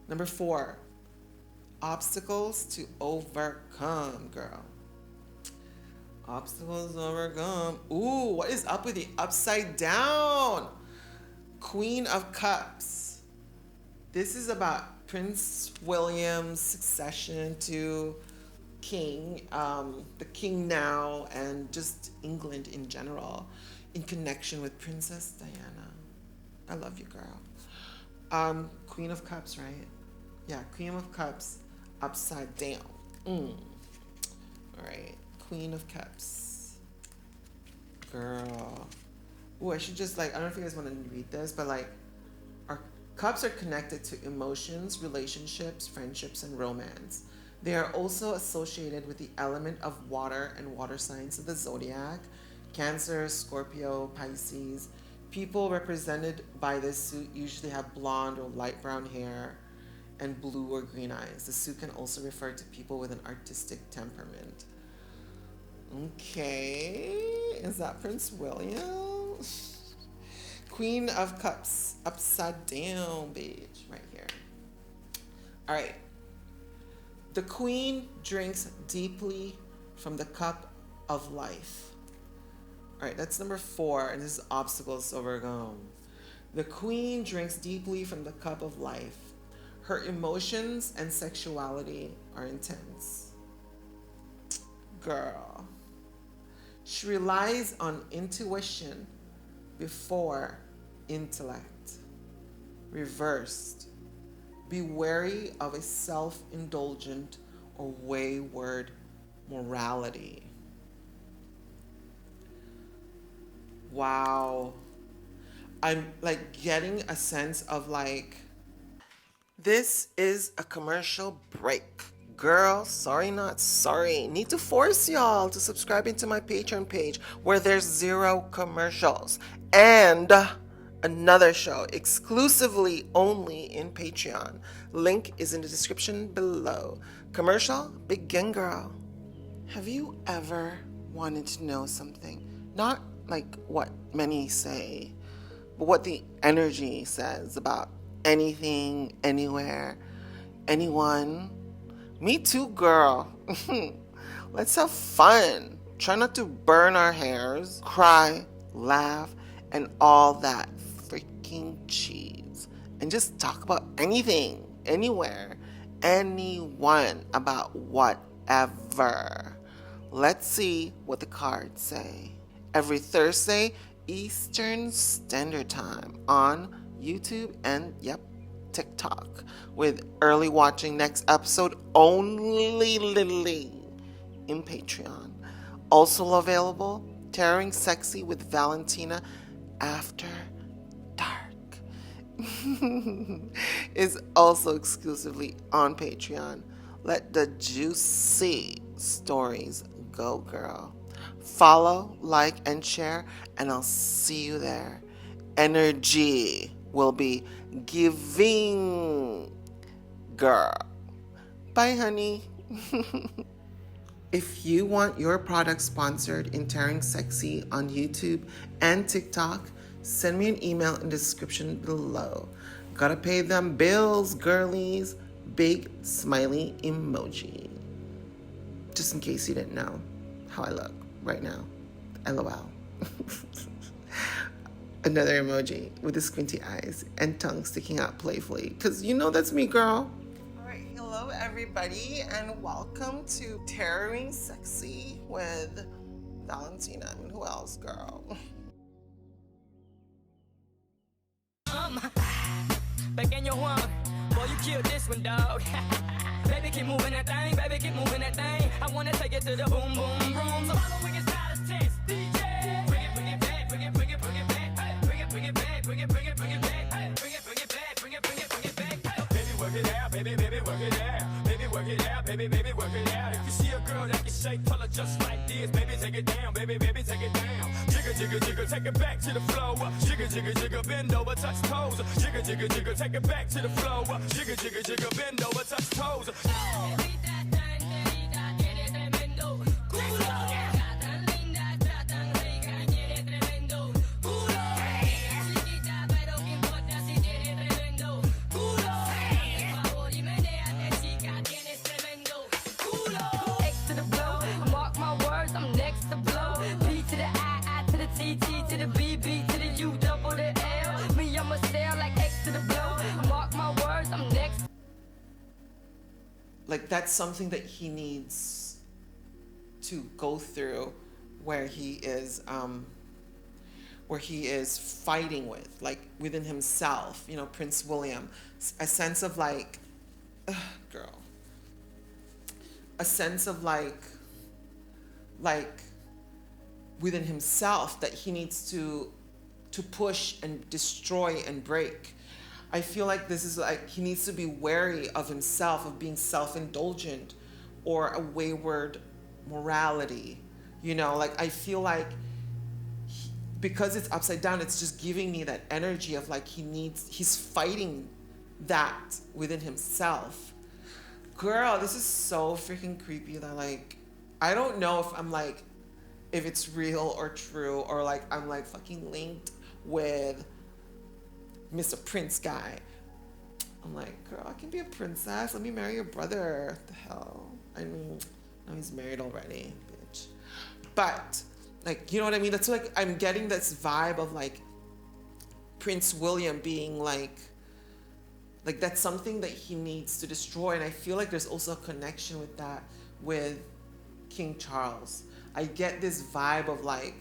Number 4, obstacles to overcome, girl. Obstacles to overcome. Ooh, what is up with the upside down? Queen of Cups. This is about Prince William's succession to king, the king now, and just England in general, in connection with Princess Diana. I love you, girl. Queen of Cups, right? Yeah, Queen of Cups, upside down. All right, Queen of Cups, girl. Ooh, I should just, like, I don't know if you guys want to read this, but like, our cups are connected to emotions, relationships, friendships, and romance. They are also associated with the element of water and water signs of the zodiac: Cancer, Scorpio, Pisces. People represented by this suit usually have blonde or light brown hair and blue or green eyes. The suit can also refer to people with an artistic temperament. Okay, is that Prince William? Queen of Cups, upside down, bitch, right here. All right. The queen drinks deeply from the cup of life. All right, that's number 4, and this is obstacles to overcome. The queen drinks deeply from the cup of life. Her emotions and sexuality are intense. Girl. She relies on intuition before intellect. Reversed. Be wary of a self-indulgent or wayward morality. Wow. I'm like getting a sense of like, this is a commercial break. Girl, sorry not sorry. Need to force y'all to subscribe into my Patreon page where there's 0 commercials. And another show exclusively only in Patreon. Link is in the description below. Commercial, begin, girl. Have you ever wanted to know something? Not like what many say, but what the energy says about anything, anywhere, anyone. Me too, girl. Let's have fun. Try not to burn our hairs, cry, laugh, and all that freaking cheese. And just talk about anything, anywhere, anyone, about whatever. Let's see what the cards say. Every Thursday, Eastern Standard Time on YouTube and, yep, TikTok, with early watching next episode only in Patreon. Also available, Tearing Sexy with Valentina After Dark is also exclusively on Patreon. Let the juicy stories go, girl. Follow, like, and share, and I'll see you there. Energy will be giving, girl. Bye, honey. If you want your product sponsored in Tearing Sexy on YouTube and TikTok, send me an email in the description below. Gotta pay them bills, girlies. Big smiley emoji. Just in case you didn't know how I look right now. LOL. Another emoji with the squinty eyes and tongue sticking out playfully. Because you know that's me, girl. All right, hello everybody, and welcome to Tearing Sexy with Valentina. I mean, who else, girl? Pequeño Juan, boy, you killed this one, dog. Baby, keep moving that thing, baby, keep moving that thing. I wanna take it to the boom, boom, boom. So follow wicked style test, DJ. Bring it back, bring it back. Hey, bring it back, bring it back. Hey, bring it back, bring it back. Hey. Baby, work it out, baby, work it out. Baby, work it out, baby, work it out. If you see a girl that can shake, tell her just like this. Baby, take it down, baby, take it down. Jigger, jigger, jigger, take it back to the floor. Jigger, jigger, jigger, bend over, touch toes. Jigger, jigger, jigger, take it back to the floor. Jigger, jigger, jigger, bend over, touch toes. like that's something that he needs to go through, where he is fighting with, like within himself, Prince William, a sense of like, girl, a sense of like within himself that he needs to push and destroy and break. I feel like this is like he needs to be wary of himself, of being self-indulgent or a wayward morality. Like I feel like because it's upside down, it's just giving me that energy of like he's fighting that within himself. Girl, this is so freaking creepy that like I don't know if I'm like if it's real or true, or like I'm like fucking linked with Mr. Prince guy. I'm like, girl, I can be a princess. Let me marry your brother. What the hell? I mean, no, he's married already, bitch. But like, you know what I mean? That's like I'm getting this vibe of like Prince William being like that's something that he needs to destroy. And I feel like there's also a connection with that with King Charles. I get this vibe of like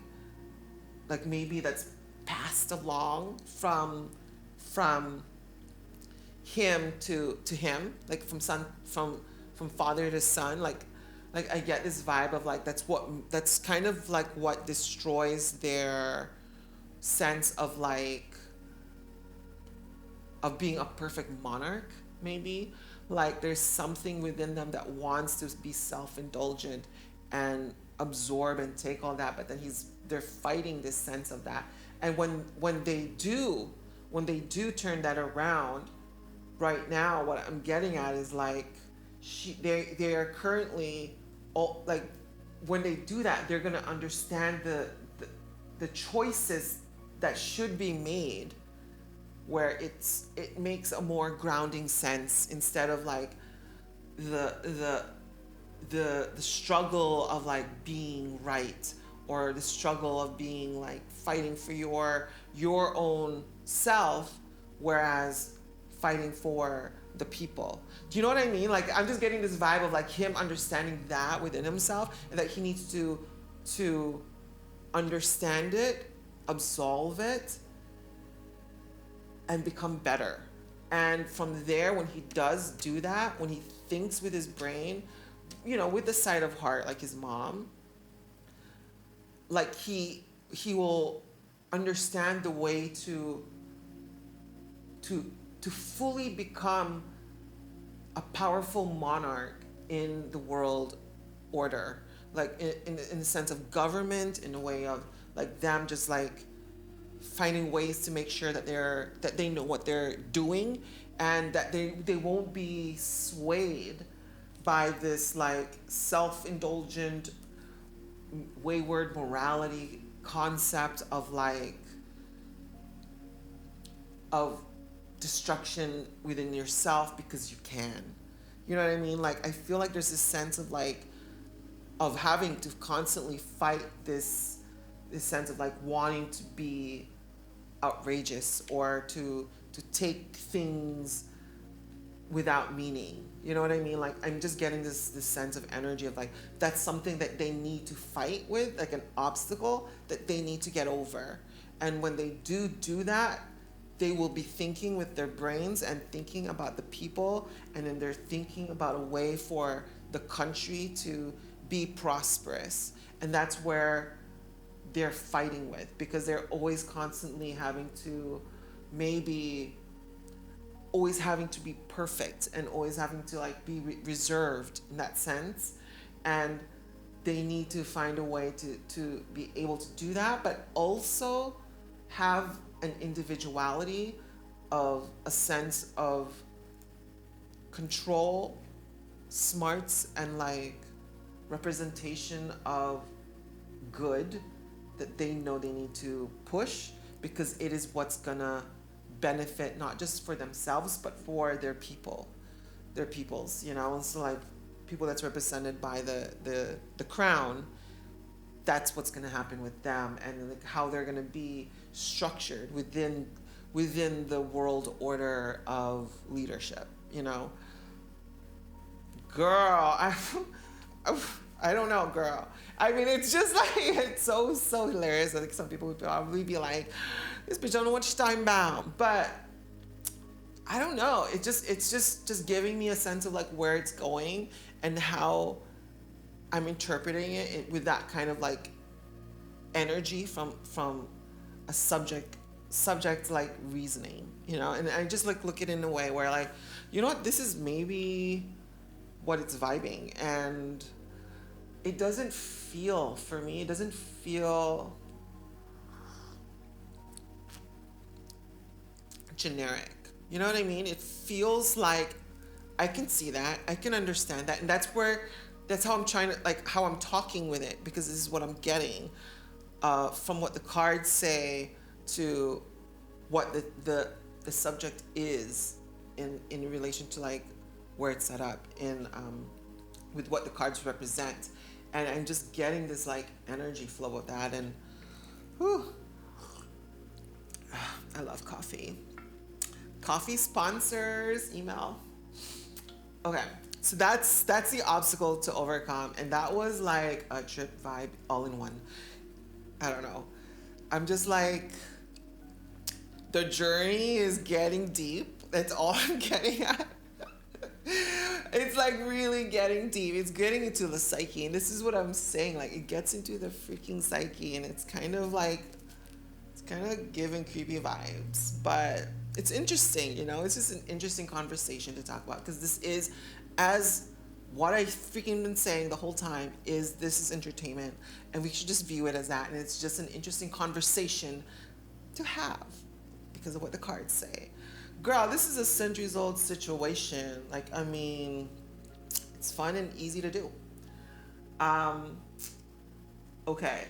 maybe that's passed along from him to him, like from son from father to son, like I get this vibe of like that's kind of like what destroys their sense of like of being a perfect monarch, maybe. Like there's something within them that wants to be self-indulgent and absorb and take all that, but then they're fighting this sense of that. And when they do turn that around, right now what I'm getting at is like they are currently like when they do that, they're going to understand the choices that should be made, where it makes a more grounding sense instead of like the struggle of like being right, or the struggle of being like fighting for your own self, whereas fighting for the people. Do you know what I mean? Like I'm just getting this vibe of like him understanding that within himself, and that he needs to understand it, absolve it, and become better. And from there, when he does do that, when he thinks with his brain, with the side of heart, like his mom, like he will understand the way to fully become a powerful monarch in the world order, like in the sense of government, in a way of like them just like finding ways to make sure that they know what they're doing, and that they won't be swayed by this like self-indulgent wayward morality concept of like of destruction within yourself because you can. You know what I mean? Like I feel like there's this sense of like of having to constantly fight this sense of like wanting to be outrageous, or to take things without meaning. You know what I mean? Like I'm just getting this sense of energy of like that's something that they need to fight with, like an obstacle that they need to get over. And when they do that, they will be thinking with their brains and thinking about the people, and then they're thinking about a way for the country to be prosperous. And that's where they're fighting with, because they're always constantly having to maybe always having to be perfect, and always having to like be reserved in that sense. And they need to find a way to be able to do that, but also have an individuality, of a sense of control, smarts, and like representation of good that they know they need to push, because it is what's gonna benefit not just for themselves but for their peoples. And so like people that's represented by the crown, that's what's going to happen with them, and like how they're going to be structured within the world order of leadership. Girl, I don't know, girl. I mean, it's just like it's so hilarious. I think some people would probably be like, "This bitch don't know what she's talking about," but I don't know. It's just giving me a sense of like where it's going and how I'm interpreting it with that kind of like energy from a subject like reasoning, you know. And I just like look at it in a way where like, you know what, this is maybe what it's vibing, and it doesn't feel, for me, it doesn't feel generic. You know what I mean? It feels like I can see that, I can understand that, and that's how I'm trying to like how I'm talking with it, because this is what I'm getting from what the cards say to what the subject is in relation to like where it's set up in with what the cards represent, and I'm just getting this like energy flow of that, and whew, I love coffee. Coffee sponsors, email. Okay, so that's the obstacle to overcome, and that was like a trip vibe all in one. I don't know. I'm just like, the journey is getting deep. That's all I'm getting at. It's like really getting deep. It's getting into the psyche, and this is what I'm saying. Like it gets into the freaking psyche, and it's kind of like it's kind of giving creepy vibes, but it's interesting, you know? It's just an interesting conversation to talk about, because this is, as what I freaking been saying the whole time, is this is entertainment, and we should just view it as that, and it's just an interesting conversation to have because of what the cards say. Girl, this is a centuries old situation. Like, I mean, it's fun and easy to do. Okay,